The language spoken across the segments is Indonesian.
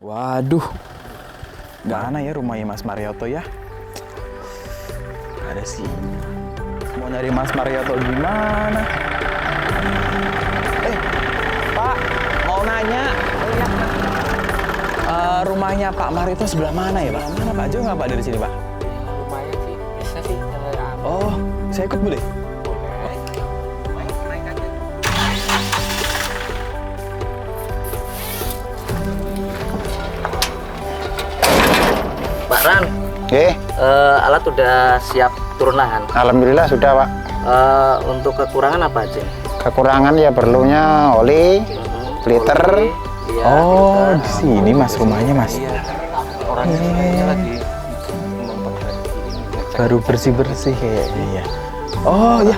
Waduh, mana ya rumahnya Mas Marioto ya? Ada sih. Mau nyari Mas Marioto gimana? Pak, mau nanya. Rumahnya Pak Marioto sebelah mana ya, Pak? Mana Pak? Jauh nggak Pak dari sini, Pak? Lumayan sih, bisa sih. Oh, saya ikut boleh? Naik aja. Pak Ran, Oke, alat udah siap turun lahan. alhamdulillah sudah Pak. Untuk kekurangan apa aja? Kekurangan ya perlunya oli, liter. Iya, Oh, filter. di sini Mas rumahnya Mas. Iya, orang sebenarnya lagi Baru bersih-bersih kayaknya ya. Oh ya,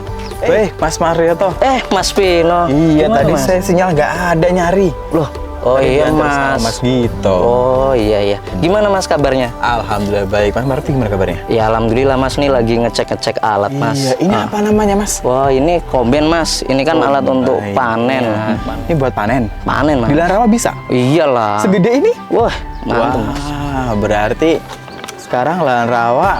Mas Marioto. Mas Pino. Iya, Gimana, tadi Mas? saya sinyal nggak ada nyari. Loh, oh Tadi iya diantar sama Mas. Mas Gito. Oh iya. Gimana Mas kabarnya? Alhamdulillah baik. Mas Marioto gimana kabarnya? Ya alhamdulillah Mas, nih lagi ngecek alat Mas. Iya, ini apa namanya Mas? Wah ini komben Mas, ini kan alat untuk Baik. panen. Iya. Ini buat panen. Panen Mas. Di lahan rawa bisa? Iyalah. Segede ini? Wah mantap Mas. Wah, berarti sekarang lahan rawa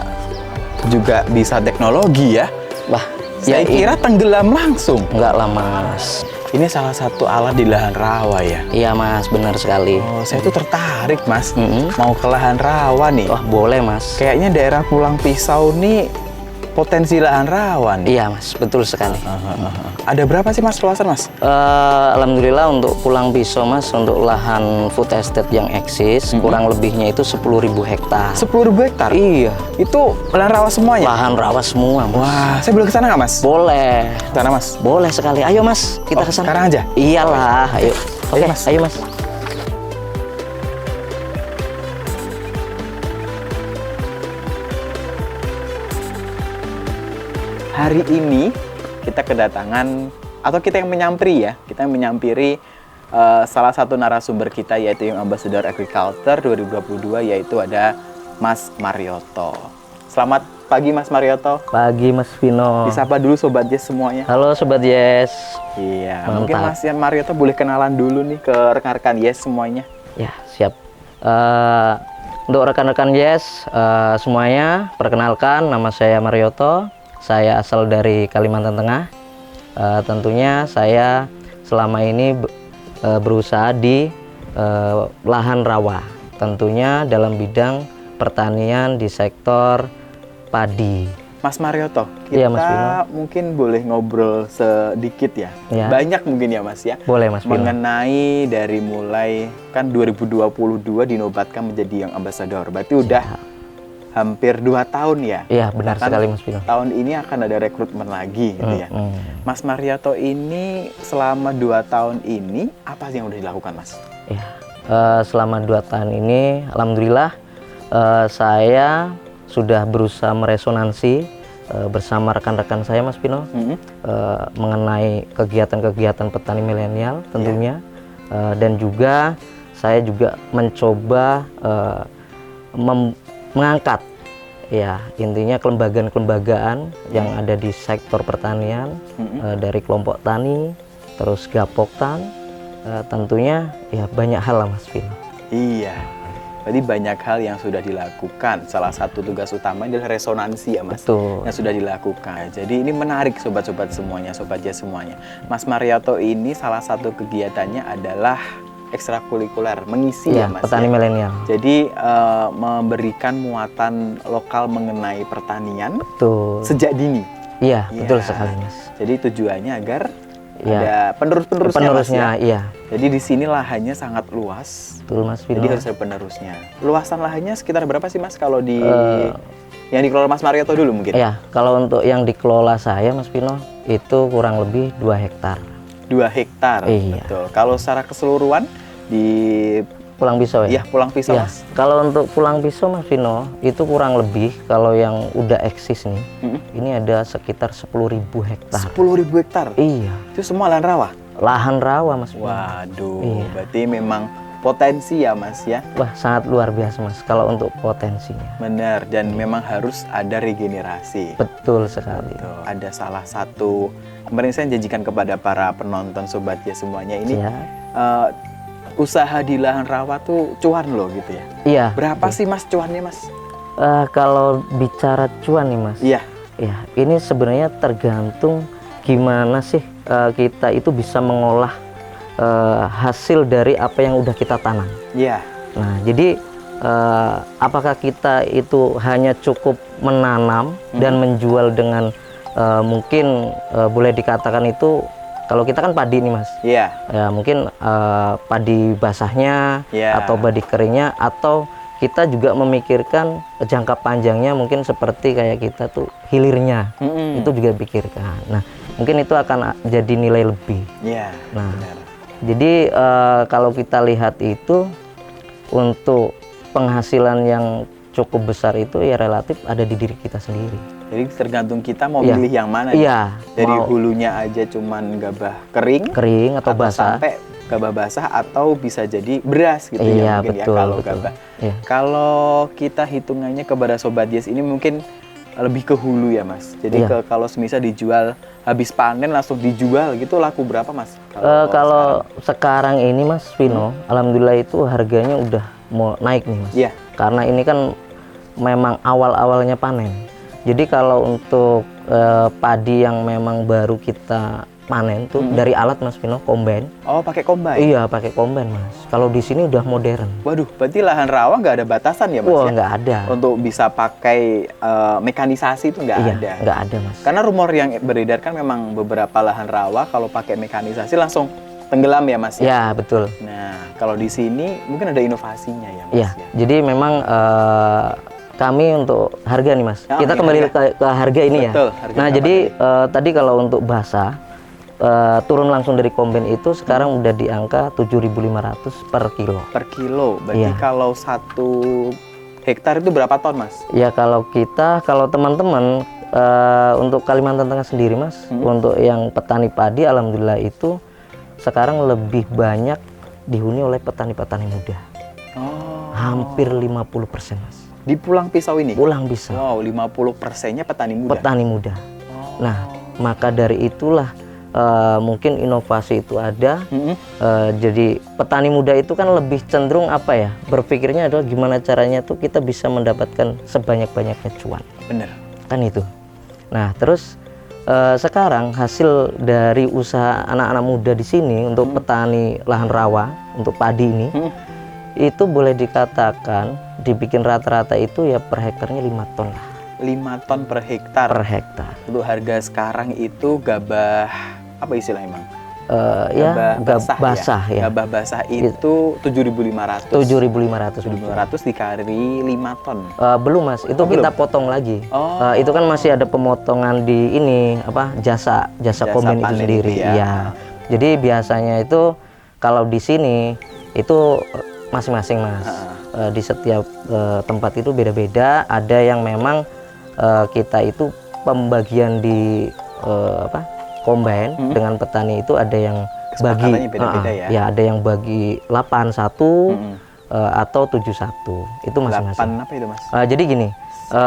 juga bisa teknologi ya? Wah, Saya kira tenggelam langsung. enggak lah Mas. Ini salah satu alat di lahan rawa ya? Iya Mas, benar sekali. Oh, saya tuh tertarik Mas. Mm-mm. Mau ke lahan rawa nih. Wah boleh Mas. Kayaknya daerah Pulang Pisau nih potensi lahan rawa nih. Iya Mas, betul sekali. Ada berapa sih Mas luasan Mas? Alhamdulillah untuk Pulang Pisau Mas, untuk lahan food estate yang eksis, kurang lebihnya itu 10.000 hektar. 10.000 hektar? Iya, Itu lahan rawa semuanya? lahan rawa semua Mas. Wah, saya boleh ke sana nggak Mas? Boleh. Sana Mas. Boleh sekali. Ayo Mas, kita Oh, ke sana. sekarang aja? Iyalah, ayo. Oke, Mas. ayo Mas. Hari ini kita kedatangan atau kita yang menyampiri ya, kita yang menyampiri salah satu narasumber kita yaitu yang Ambassador Agriculture 2022 yaitu ada Mas Marioto. Selamat pagi Mas Marioto. Pagi Mas Vino. Disapa dulu Sobat Yes semuanya. Halo Sobat Yes. Iya, Mantap. mungkin Mas Marioto boleh kenalan dulu nih ke rekan-rekan Yes semuanya. Ya, siap. Untuk rekan-rekan Yes semuanya, perkenalkan nama saya Marioto. Saya asal dari Kalimantan Tengah. Tentunya saya selama ini berusaha di lahan rawa. Tentunya dalam bidang pertanian di sektor padi. Mas Marioto, kita Iya, Mas Bimo. mungkin boleh ngobrol sedikit ya. Ya. Banyak mungkin ya Mas ya. Boleh Mas Bimo. Mengenai dari mulai kan 2022 dinobatkan menjadi yang ambasador. Berarti udah hampir 2 tahun ya. Iya, benar Bahkan sekali Mas Bimo. Tahun ini akan ada rekrutmen lagi gitu ya. Mas Marioto ini selama 2 tahun ini apa sih yang udah dilakukan Mas? Ya, selama 2 tahun ini, alhamdulillah saya sudah berusaha meresonansi bersama rekan-rekan saya Mas Pino mengenai kegiatan-kegiatan petani milenial tentunya, dan juga saya juga mencoba mengangkat ya intinya kelembagaan-kelembagaan yang ada di sektor pertanian, dari kelompok tani, terus Gapoktan, tentunya ya banyak hal lah Mas Vino. Iya. Berarti banyak hal yang sudah dilakukan. Salah satu tugas utama adalah resonansi ya Mas. Betul. Yang sudah dilakukan. Jadi ini menarik sobat-sobat semuanya, sobat Jas semuanya. Mas Marioto ini salah satu kegiatannya adalah ekstrakurikuler, mengisi ya Mas. Petani ya? milenial. Jadi memberikan muatan lokal mengenai pertanian Betul. sejak dini. Iya, Iya. betul sekali Mas. Jadi tujuannya agar Iya. ada penerus-penerusnya Mas, Penerusnya, ya. iya. Jadi di sini lahannya sangat luas. Betul Mas Vino. Jadi harus ada penerusnya. Luasan lahannya sekitar berapa sih Mas kalau di yang dikelola Mas Marioto dulu mungkin? Ya, kalau untuk yang dikelola saya Mas Vino itu kurang lebih 2 hektar. 2 hektar. Iya. Betul. Kalau secara keseluruhan di Pulang Pisau ya? Pulang Pisau Iya. Mas. Kalau untuk Pulang Pisau Mas Vino itu kurang lebih kalau yang udah eksis nih, ini ada sekitar 10.000 hektar. 10.000 hektar. Iya, Itu semua lahan rawa. lahan rawa Mas Vino. Waduh, Iya. berarti memang potensi ya Mas ya. Wah, sangat luar biasa Mas kalau untuk potensinya. Benar, dan memang harus ada regenerasi. Betul sekali. Tuh, ada salah satu kemarin saya janjikan kepada para penonton sobat ya semuanya ini Ya. eh, usaha di lahan rawa tuh cuan loh gitu ya. Iya. Berapa sih Mas cuannya Mas? Kalau bicara cuan nih Mas, Iya. ya ini sebenarnya tergantung gimana sih kita itu bisa mengolah hasil dari apa yang udah kita tanam. Iya. Nah, jadi apakah kita itu hanya cukup menanam dan menjual dengan mungkin boleh dikatakan itu kalau kita kan padi nih Mas. Iya. Ya, mungkin padi basahnya Iya. atau padi keringnya, atau kita juga memikirkan jangka panjangnya mungkin seperti kayak kita tuh hilirnya. Itu juga pikirkan. Nah, mungkin itu akan jadi nilai lebih. Iya. Nah, Benar. jadi kalau kita lihat itu untuk penghasilan yang cukup besar itu ya relatif ada di diri kita sendiri. Jadi tergantung kita mau Iya. pilih yang mana. Iya, Dari mau hulunya aja cuman gabah kering, kering atau basah. sampai gabah basah atau bisa jadi beras gitu ya Iya, mungkin betul, ya kalau betul. gabah. Iya. Kalau kita hitungannya kepada Sobat Yes ini mungkin lebih ke hulu ya Mas. Jadi Iya. kalau semisal dijual habis panen langsung dijual gitu laku berapa Mas? Kalau sekarang ini Mas Vino, alhamdulillah itu harganya udah mau naik nih Mas. Iya. Karena ini kan memang awal-awalnya panen. Jadi kalau untuk padi yang memang baru kita panen tuh dari alat Mas Vino, combine. Oh pakai combine? Iya, pakai combine Mas. Kalau di sini udah modern. Waduh, berarti lahan rawa nggak ada batasan ya Mas Wah, ya? nggak ada. Untuk bisa pakai mekanisasi itu nggak Iya, ada. nggak ada Mas. Karena rumor yang beredar kan memang beberapa lahan rawa kalau pakai mekanisasi langsung tenggelam ya Mas ya? Ya, betul. Nah, kalau di sini mungkin ada inovasinya ya Mas Iya, ya? jadi memang kami untuk harga nih Mas. Oh, Kita iya, kembali harga. ke harga ini ya. Betul, harga Nah, berapa jadi tadi kalau untuk basah turun langsung dari combine itu sekarang udah di angka 7.500 per kilo. Per kilo, berarti Iya. kalau 1 hektar itu berapa ton Mas? Ya kalau teman-teman untuk Kalimantan Tengah sendiri Mas, untuk yang petani padi alhamdulillah itu sekarang lebih banyak dihuni oleh petani-petani muda. Oh. Hampir 50% Mas. Di Pulang Pisau ini? Pulang bisa. Wow, 50%-nya petani muda. Petani muda. Oh. Nah, maka dari itulah mungkin inovasi itu ada. Mm-mm. Jadi petani muda itu kan lebih cenderung apa ya? Berpikirnya adalah gimana caranya tuh kita bisa mendapatkan sebanyak-banyaknya cuan. Bener. Kan itu. Nah, terus sekarang hasil dari usaha anak-anak muda di sini untuk petani lahan rawa, untuk padi ini, itu boleh dikatakan dibikin rata-rata itu ya per hektarnya 5 ton lah. 5 ton per hektar. Per hektar. Untuk harga sekarang itu gabah apa istilahnya Bang? Ya, basah ya. Gabah basah itu 7.500. 7.500. 7.500 dikali 5 ton. Belum Mas, itu kita potong lagi. Oh. Itu kan masih ada pemotongan di ini apa jasa combine itu panen sendiri. itu ya. Iya. Jadi biasanya itu kalau di sini itu masing-masing Mas. Di setiap tempat itu beda-beda. Ada yang memang kita itu pembagian di combine dengan petani itu ada yang bagi Kesepakatannya beda-beda ya? Ya ada yang bagi 81 atau 71 itu masing-masing. 8 apa itu Mas? Jadi gini,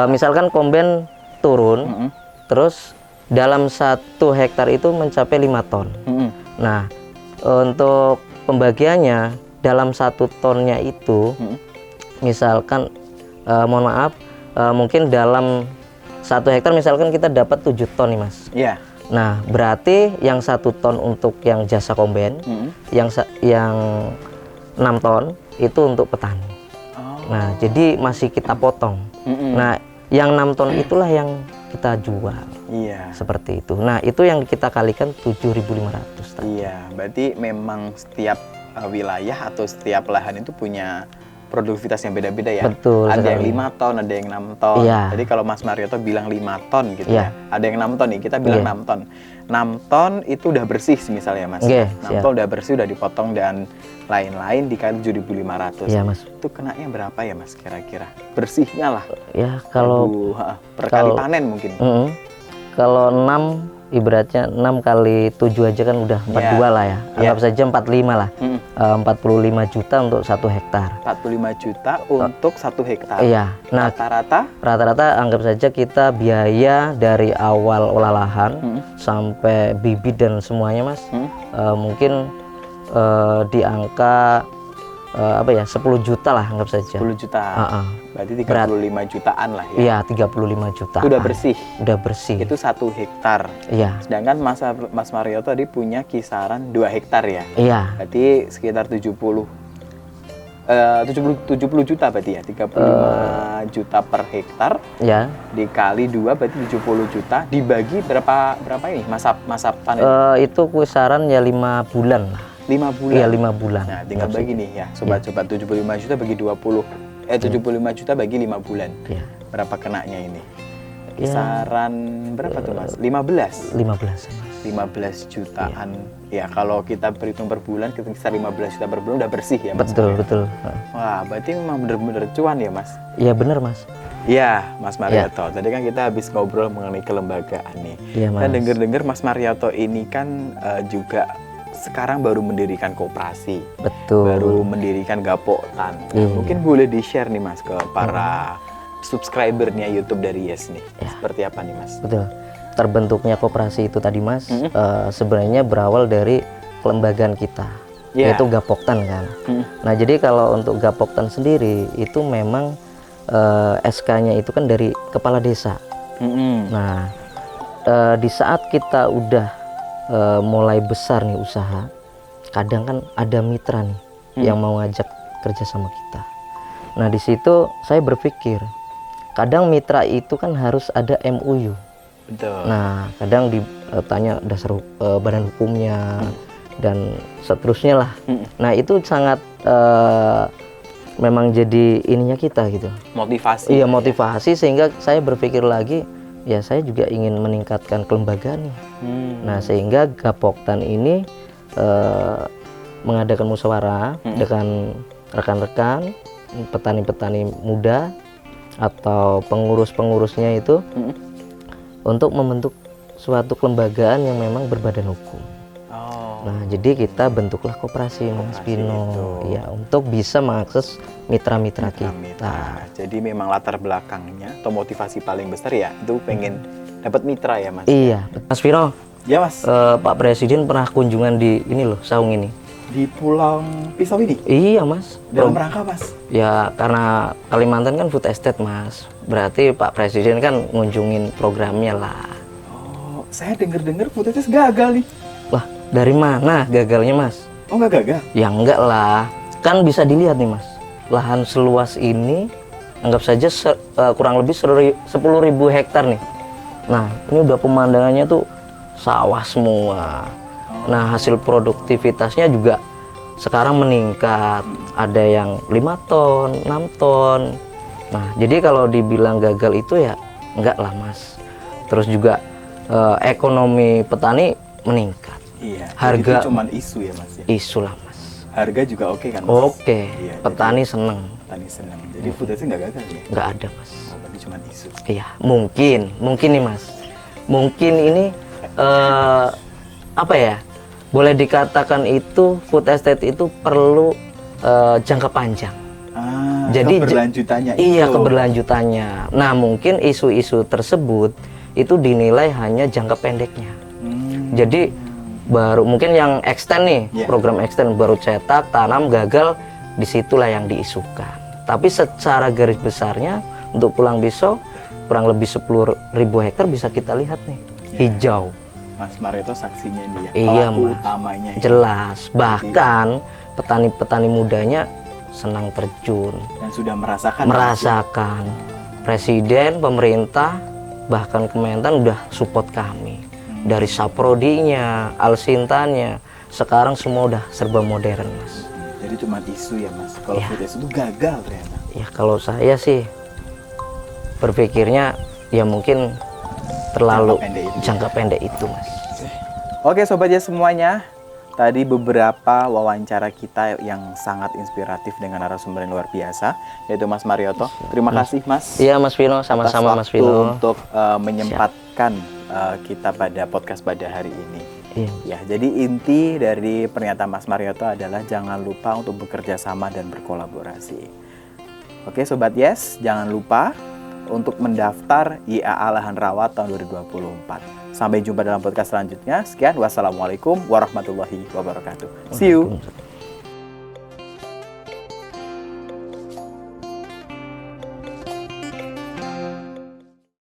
misalkan combine turun, terus dalam 1 hektar itu mencapai 5 ton. Nah, untuk pembagiannya dalam 1 tonnya itu, misalkan mohon maaf, mungkin dalam 1 hektar misalkan kita dapat 7 ton nih Mas. Iya. Nah, berarti yang 1 ton untuk yang jasa combine, yang 6 ton itu untuk petani. Oh. Nah, jadi masih kita potong. Nah, yang 6 ton itulah yang kita jual. Iya. Seperti itu. Nah, itu yang kita kalikan 7.500 tadi. Iya, berarti memang setiap wilayah atau setiap lahan itu punya produktivitas yang beda-beda ya. Betul Ada yang sekali. 5 ton, ada yang 6 ton. Iya. Jadi kalau Mas Marioto bilang 5 ton gitu Iya. ya. Ada yang 6 ton nih, kita bilang Iya. 6 ton. 6 ton itu udah bersih misalnya Mas. Oke, 6 siap. ton udah bersih, udah dipotong dan lain-lain dikali 7.500. Iya, Mas. Itu kenanya berapa ya Mas kira-kira? Bersihnya lah. Ya, kalau Per kali kalau- panen mungkin. kalau 6 ibaratnya 6 kali 7 aja kan udah 42 lah ya. Anggap saja 45 lah. 45 juta untuk 1 hektar. 45 juta untuk 1 hektar. Iya. Nah, Rata-rata rata-rata anggap saja kita biaya dari awal olah lahan sampai bibit dan semuanya Mas, mungkin di angka 10 juta lah anggap saja. 10 juta. Berarti 35 jutaan lah ya. Iya, 35 juta. Udah bersih. Udah bersih. Itu 1 hektar. Iya. Sedangkan Mas Mario tadi punya kisaran 2 hektar ya. Iya. Berarti sekitar 70 juta berarti ya. 35 juta per hektar. Ya. Dikali 2 berarti 70 juta. Dibagi berapa ini masa panen? Itu kisaran ya 5 bulan lah. 5 bulan. Iya, 5 bulan. Nah, tinggal bagi nih ya, sobat-sobat, 75 juta bagi 75 juta bagi 5 bulan. Iya. Berapa kenanya ini? Ya. Kisaran berapa tuh, Mas? 15. 15. 15 jutaan. Ya, kalau kita berhitung per bulan, kita kisar 15 juta per bulan udah bersih ya, Mas. Betul. Wah, berarti memang bener-bener cuan ya, Mas? Iya, bener, Mas. Iya, Mas Marioto. Tadi kan kita habis ngobrol mengenai kelembagaan nih. Iya, Mas. Dan dengar-dengar Mas Marioto ini kan juga sekarang baru mendirikan koperasi. Betul. Baru mendirikan Gapoktan. Iya. Mungkin boleh di-share nih, Mas, ke para subscribernya YouTube dari Yes nih. Ya. Seperti apa nih, Mas? Betul. Terbentuknya koperasi itu tadi, Mas, sebenarnya berawal dari kelembagaan kita, yaitu Gapoktan kan. Nah, jadi kalau untuk Gapoktan sendiri itu memang SK-nya itu kan dari kepala desa. Nah, di saat kita udah mulai besar nih usaha, kadang kan ada mitra nih yang mau ngajak kerja sama kita. Nah, di situ saya berpikir, kadang mitra itu kan harus ada MOU. Betul. Nah, kadang ditanya dasar badan hukumnya dan seterusnya lah. Nah, itu sangat memang jadi ininya kita gitu. Motivasi. Iya, motivasi sehingga saya berpikir lagi, ya saya juga ingin meningkatkan kelembagaan nih. Nah, sehingga Gapoktan ini mengadakan musyawarah dengan rekan-rekan petani-petani muda atau pengurus-pengurusnya itu untuk membentuk suatu kelembagaan yang memang berbadan hukum. Nah, jadi kita bentuklah koperasi, Mas Pino, ya, untuk bisa mengakses mitra-mitra kita. Jadi memang latar belakangnya atau motivasi paling besar ya itu pengen dapat mitra ya, Mas. Iya, Mas Pino. Ya, Mas. Pak Presiden pernah kunjungan di ini loh, Saung ini. Di Pulau Pisau ini? Iya, Mas. Dalam rangka, Mas? Ya, karena Kalimantan kan food estate, Mas. Berarti Pak Presiden kan ngunjungin programnya lah. Oh, saya dengar food estate gagal nih. Wah, dari mana gagalnya, Mas? Oh, nggak gagal? Ya enggak lah. Kan bisa dilihat nih, Mas. Lahan seluas ini, anggap saja kurang lebih 10.000 hektar nih. Nah, ini udah pemandangannya tuh sawah semua. Nah, hasil produktivitasnya juga sekarang meningkat. Ada yang 5 ton, 6 ton. Nah, jadi kalau dibilang gagal itu ya enggak lah, Mas. Terus juga ekonomi petani meningkat. Iya. Harga itu cuman isu ya, Mas ya. Isu lah, Mas. Harga juga oke kan, Mas? Oke. Iya, Petani seneng. Petani senang. Jadi food estate nggak gagal ya? Nggak ada, Mas. Oh, berarti cuman isu. Iya, mungkin nih, Mas. Mungkin ini apa ya? Boleh dikatakan itu food estate itu perlu jangka panjang. Jadi keberlanjutannya Iya, itu. keberlanjutannya. Nah, mungkin isu-isu tersebut itu dinilai hanya jangka pendeknya. Jadi baru mungkin yang extend nih, program extend baru cetak, tanam, gagal, disitulah yang diisukan. Tapi secara garis besarnya untuk Pulau Pisau kurang lebih 10.000 hektar bisa kita lihat nih, hijau. Mas Marioto saksinya ini ya. Iya, Pelaku Mas. utamanya. Ya. Jelas. Bahkan petani-petani mudanya senang terjun Dan sudah merasakan. merasakan. Presiden, pemerintah, bahkan Kementan udah support kami. Dari saprodinya, alsintannya, sekarang semua udah serba modern, Mas. Jadi cuma isu ya, Mas. Kalau food estate itu gagal ternyata. Ya kalau saya sih berpikirnya ya mungkin terlalu jangka pendek itu, Mas. Oke, sobat ya semuanya. Tadi beberapa wawancara kita yang sangat inspiratif dengan narasumber yang luar biasa, yaitu Mas Marioto. Terima kasih, Mas. Iya, Mas Vino, sama-sama, Mas Vino. Untuk menyempatkan kita pada podcast pada hari ini. Iya. Ya, jadi inti dari pernyataan Mas Marioto adalah jangan lupa untuk bekerja sama dan berkolaborasi. Oke, Sobat Yes, jangan lupa untuk mendaftar IAA Lahan Rawat tahun 2024. Sampai jumpa dalam podcast selanjutnya. Sekian, wassalamualaikum warahmatullahi wabarakatuh. See you.